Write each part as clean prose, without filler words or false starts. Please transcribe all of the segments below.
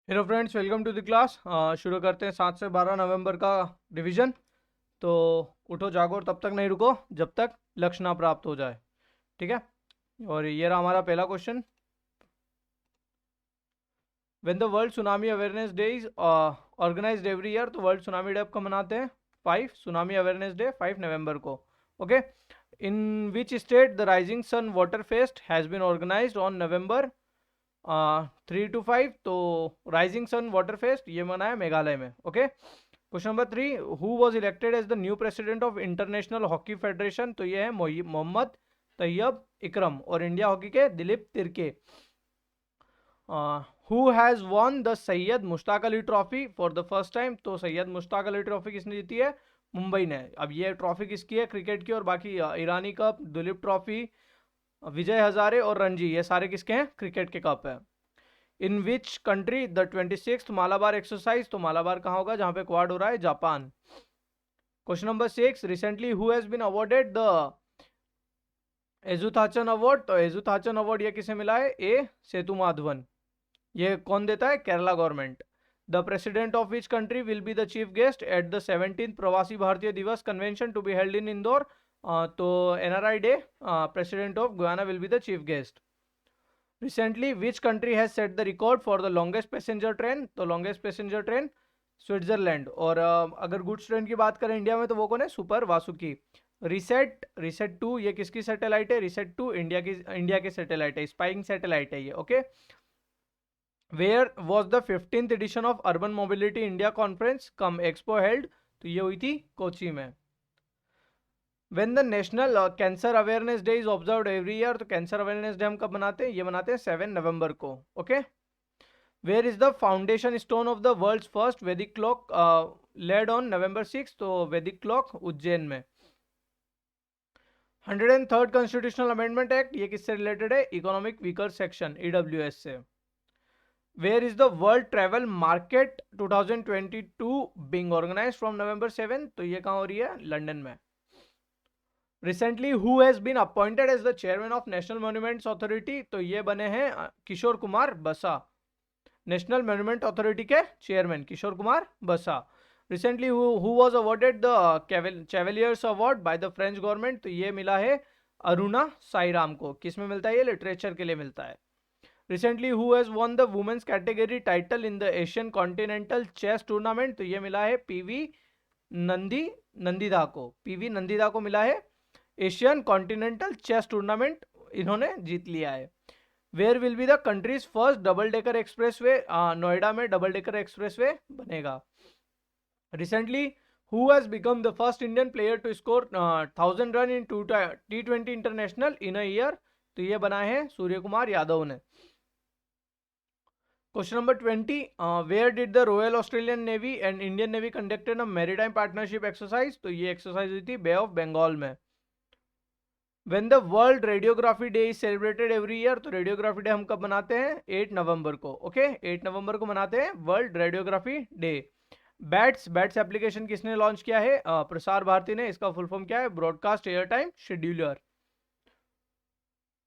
Hello friends, welcome to the class. शुरू करते हैं 7 से 12 नवंबर का रिवीजन। तो उठो जागो और तब तक नहीं रुको जब तक लक्ष्य ना प्राप्त हो जाए। ठीक है। और ये रहा हमारा पहला question. When the world tsunami awareness day is organised every year, तो वर्ल्ड सुनामी डे कब मनाते हैं? 5 सुनामी अवेयरनेस डे 5 नवंबर को। Okay. In which state the rising sun water fest has been organised on November 3 to 5? तो rising sun water fest ये मना है मेघालय में। Okay. Question number 3, who was elected as the new president of international hockey federation? तो ये है मोहम्मद तैयब इकरम, और India hockey के Dilip Tirkey. Who has won the Syed Mushtaq Ali trophy for the first time? तो सैयद मुश्ताक अली ट्रॉफी किसने जीती है? मुंबई ने। अब ये ट्रॉफी किसकी है क्रिकेट की? और बाकी ईरानी कप, दुलीप ट्रॉफी, विजय हजारे और रणजी, ये सारे किसके हैं? क्रिकेट के कप है। In which country the 26th Malabar exercise? तो मालाबार कहाँ होगा जहां पे क्वाड हो रहा है? Japan. Question number 6, recently who has been awarded the Ezhuthachan award? तो एजुथाचन अवार्ड ये किसे मिला है? ए सेतु माधवन। ये कौन देता है? Kerala government. The president of which country will be the chief guest at the 17th Pravasi Bharatiya Divas convention to be held in Indore? तो NRI day, president of Guyana will be the chief guest. Recently which country has set the record for the longest passenger train? तो longest passenger train Switzerland. और अगर goods train की बात करें India में तो वो कौन है? सुपर वासुकी। रिसेट रिसेट 2 ये किसकी सैटेलाइट है? रिसेट 2 इंडिया की सैटेलाइट है, स्पाइंग सैटेलाइट है ये। Okay. Where was the 15th edition of urban mobility India conference cum expo held? तो ये हुई थी कोची में। When the national cancer awareness day is observe every year? तो कैंसर अवेयरनेस डे हम कब मनाते हैं? ये मनाते हैं 7 नवंबर को। Okay. Where is the foundation stone of the world first Vedic clock laid on November 6? तो वैदिक क्लॉक उज्जैन में। 103rd कॉन्स्टिट्यूशनल अमेंडमेंट एक्ट ये किससे रिलेटेड है? इकोनॉमिक वीकर सेक्शन, ईडब्ल्यूएस से। Where is the world travel market 2022 being organise from November 7? तो ये कहाँ हो रही है? लंदन में। Recently who has been appointed as the chairman of national monuments authority? तो ये बने हैं Kishore Kumar Basa, national monument authority के chairman Kishore Kumar Basa. Recently who was awarded the Chevaliers award by the French government? तो ये मिला है अरुणा साईराम को। किस में मिलता है? ये लिटरेचर के लिए मिलता है। Recently who has won the women's category title in the Asian continental chess tournament? तो ये मिला है पीवी नंदीदा को। पीवी नंदीदा को मिला है एशियन कॉन्टिनेंटल चेस टूर्नामेंट, इन्होंने जीत लिया है। Where will be the country's first double decker express way? Noida में डबल डेकर एक्सप्रेस वे बनेगा। Recently who has become the first Indian player to score 1000 run in T20 international in a year? तो ये बनाए हैं सूर्य कुमार यादव ने। Question number 20, where did the Royal Australian Navy and Indian Navy conducted a maritime partnership exercise? तो ये exercise हुई थी बे of Bengal में। When the world radiography day is celebrated every year? तो रेडियोग्राफी डे हम कब मनाते हैं? 8 नवंबर को। ओके, 8 नवंबर को मनाते हैं world radiography day. Bats bats application किसने लॉन्च किया है? प्रसार भारती ने। इसका फुल फॉर्म क्या है? Broadcast air time scheduler.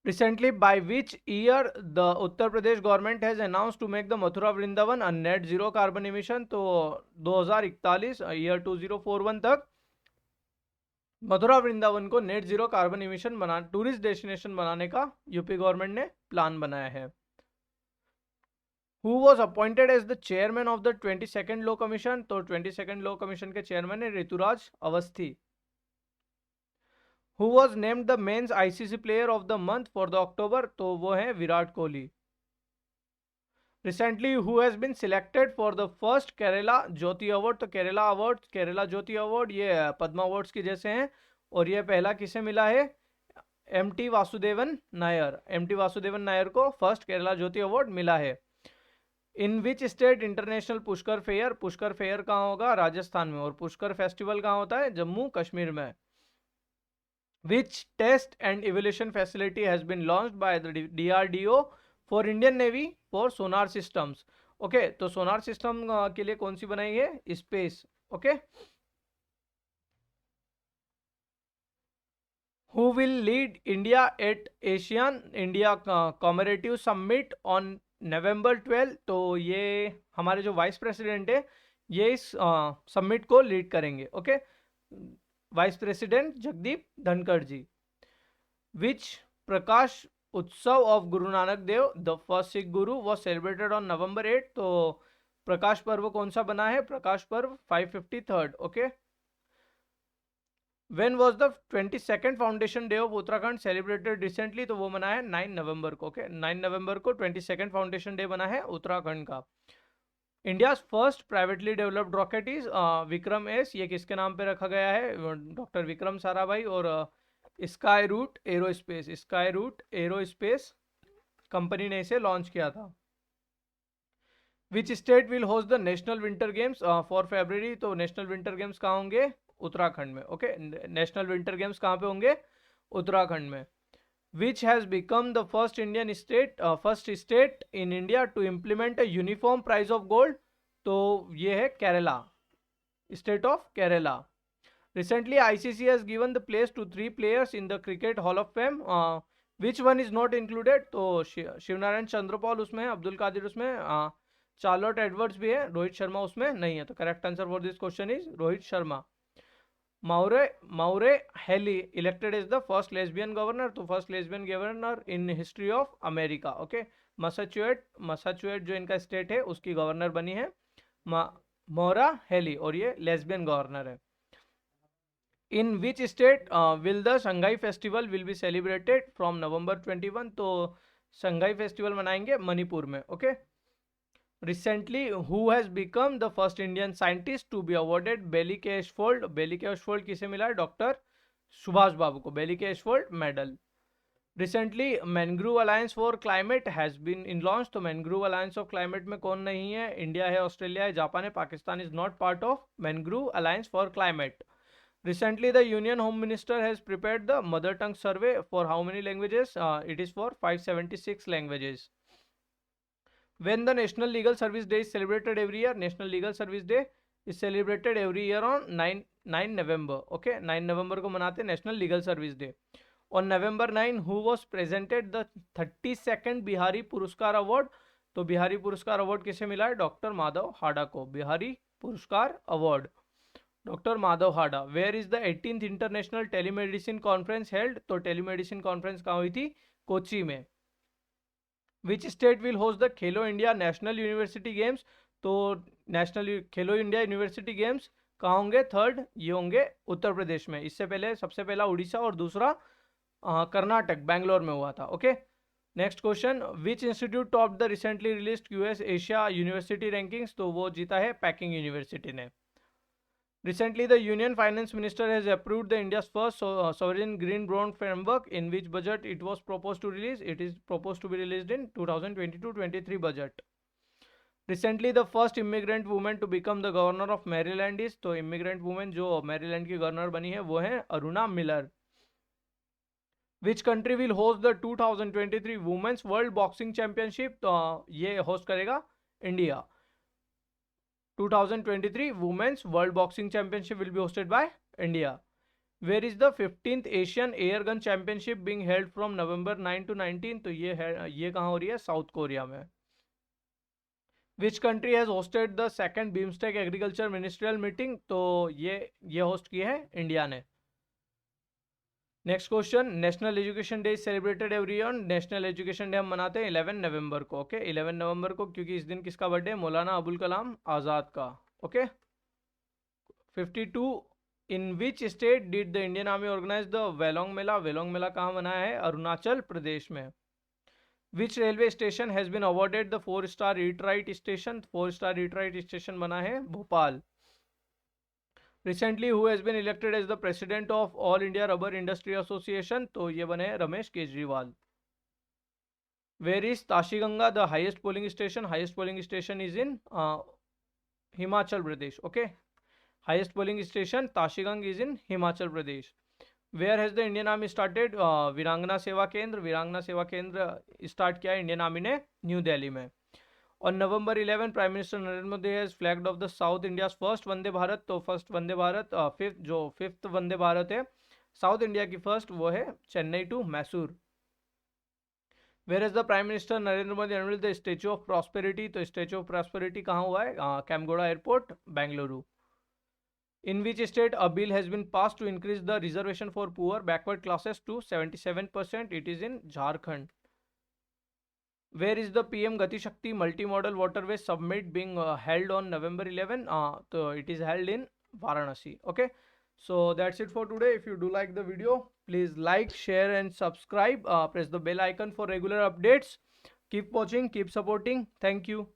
Recently, by which year the Uttar Pradesh government has announced to make the Mathura Vrindavan a net zero carbon emission? तो 2041 year 2041 तक मथुरा वृंदावन को नेट जीरो कार्बन इमिशन बना tourist destination बनाने का UP government ने plan बनाया है। Who was appointed as the chairman of the 22nd law commission? तो 22nd लॉ कमीशन के चेयरमैन है Rituraj Awasthi. Who was named the men's ICC player of the month for the October? तो वो है Virat Kohli. Recently who has been selected for the first Kerala Jyoti award? तो Kerala Jyoti award ये Padma awards के जैसे हैं, और ये पहला किसे मिला है? एमटी वासुदेवन नायर को फर्स्ट केरला ज्योति अवार्ड मिला है। In which state international Pushkar fair कहाँ होगा? राजस्थान में। और पुष्कर फेस्टिवल कहाँ होता है? जम्मू कश्मीर में। Which test and evolution facility has been launched by the DRDO for Indian Navy for sonar systems? Okay, तो सोनार सिस्टम के लिए कौन सी बनाई है? Space. Okay. Who will lead India at ASEAN India Commemorative Summit on नवंबर 12, तो ये हमारे जो वाइस प्रेसिडेंट है ये इस समिट को लीड करेंगे। Okay, vice president Jagdeep Dhankhar ji. Which Prakash Utsav of Guru Nanak Dev the first Sikh Guru was celebrated on November 8। तो प्रकाश पर्व कौन सा बना है? Prakash Parv 553rd। Okay, When was the 22nd foundation day of Uttarakhand celebrated recently? तो वो मना है 9 नवंबर को। ओके, 9 नवंबर को 22nd फाउंडेशन डे बना है उत्तराखंड का। India first privately developed rocket is Vikram S. ये किसके नाम पे रखा गया है? डॉक्टर विक्रम साराभाई। और Skyroot Aerospace, Skyroot Aerospace company ने इसे लॉन्च किया था। Which state will host the national winter games for February? तो नेशनल विंटर गेम्स कहाँ होंगे? उत्तराखंड में। ओके, नेशनल विंटर गेम्स कहाँ पे होंगे? उत्तराखंड में। Which has become the first state in India to implement a uniform price of gold? तो ये है Kerala, state of Kerala. Recently ICC has given the place to 3 players in the cricket hall of fame. Which one is not included? तो Shivnarine Chanderpaul उसमें है, अब्दुल कादिर उसमें, Charlotte Edwards भी है, रोहित शर्मा उसमें नहीं है। तो correct answer for this question is Rohit Sharma. Maure Haley elected as the first lesbian governor। तो first lesbian governor in history of America. Okay, Massachusetts जो इनका स्टेट है उसकी गवर्नर बनी है मौरा हेली, और ये लेस्बियन गवर्नर है। In which state will the Sangai festival will be celebrated from November 21? तो शंघाई फेस्टिवल मनाएंगे मणिपुर में। Okay, Recently, who has become the first Indian scientist to be awarded Bailey K. Ashford? Bailey K. Ashford किसे मिला है? Doctor Subhash बाबू को Bailey K. Ashford medal. Recently, Mangrove Alliance for Climate has been in launch। तो Mangrove Alliance of Climate में कौन नहीं है? India है, ऑस्ट्रेलिया है, जापान है, Pakistan is not part of Mangrove Alliance for Climate। Recently, the Union Home Minister has prepared the mother tongue survey for how many languages? It is for 576 languages। When the National Legal Service Day is celebrated every year? National Legal Service Day is celebrated every year on 9 November। Okay, 9 November को मनाते हैं National Legal Service Day। On November 9, who was presented the 32nd Bihari Puraskar award? तो Bihari Puraskar award किसे मिला है? Doctor Madhav हाडा को Bihari Puraskar award, doctor Madhav Hada. Where is the 18th international telemedicine conference held? तो telemedicine conference कहाँ हुई थी? कोची में। Which state will host the Khelo India national university games? तो national Khelo India university games कहाँ होंगे? थर्ड ये होंगे उत्तर प्रदेश में। इससे पहले सबसे पहला उड़ीसा और दूसरा कर्नाटक बेंगलोर में हुआ था। Okay, next question, which institute top the recently release US Asia university rankings? तो वो जीता है पैकिंग यूनिवर्सिटी ने। Recently, the Union Finance Minister has approved the India's first sovereign green bond framework. In which budget it was proposed to release? It is proposed to be released in 2022-23 budget. Recently, the first immigrant woman to become the governor of Maryland is? तो immigrant woman जो Maryland की governor बनी है वो है Aruna Miller. Which country will host the 2023 Women's World Boxing Championship? तो ये host करेगा India. 2023 Women's World Boxing Championship will be hosted by India. Where is the 15th Asian Air Gun Championship being held from November 9 to 19? तो ये कहाँ हो रही है? South Korea में। Which country has hosted the second BIMSTEC Agriculture Ministerial Meeting? तो ये host की है इंडिया ने। Next question, national education day celebrated every year? National education day हम मनाते हैं 11 नवंबर को। ओके, 11 नवंबर को, क्योंकि इस दिन किसका बर्थडे है? मौलाना अबुल कलाम आज़ाद का। Okay, 52 in which state did the Indian army organise the Walong mela? Walong मेला कहाँ मनाया है? अरुणाचल प्रदेश में। Which railway station has been awarded the 4-star eat right station? 4-star eat right station बना है Bhopal. Recently, who has been elected as the president of All India Rubber Industry Association? तो ये बने Ramesh Kejriwal. Where is Tashiganga the highest polling station? Highest polling station is in Himachal Pradesh. Okay, highest polling station Tashigang is in Himachal Pradesh. Where has the Indian Army started वीरांगना सेवा केंद्र? वीरांगना सेवा केंद्र start किया इंडियन आर्मी ने new Delhi में। On November 11, Prime Minister Narendra Modi has flagged off the South India's first Vande Bharat. तो फर्स्ट वंदे भारत फिफ्थ वंदे भारत है साउथ इंडिया की फर्स्ट, वो है Chennai to Mysore. Where is the prime minister Narendra Modi unveiled the statue of prosperity? तो statue of prosperity कहाँ हुआ है? Kempegowda airport, Bengaluru. In which state a bill has been passed to increase the reservation for poor backward classes to 77%? It is in Jharkhand. Where is the PM Gati Shakti multimodal waterway summit being held on November 11? So it is held in Varanasi. Okay. So that's it for today. If you do like the video, please like, share, and subscribe. Press the bell icon for regular updates. Keep watching, keep supporting. Thank you.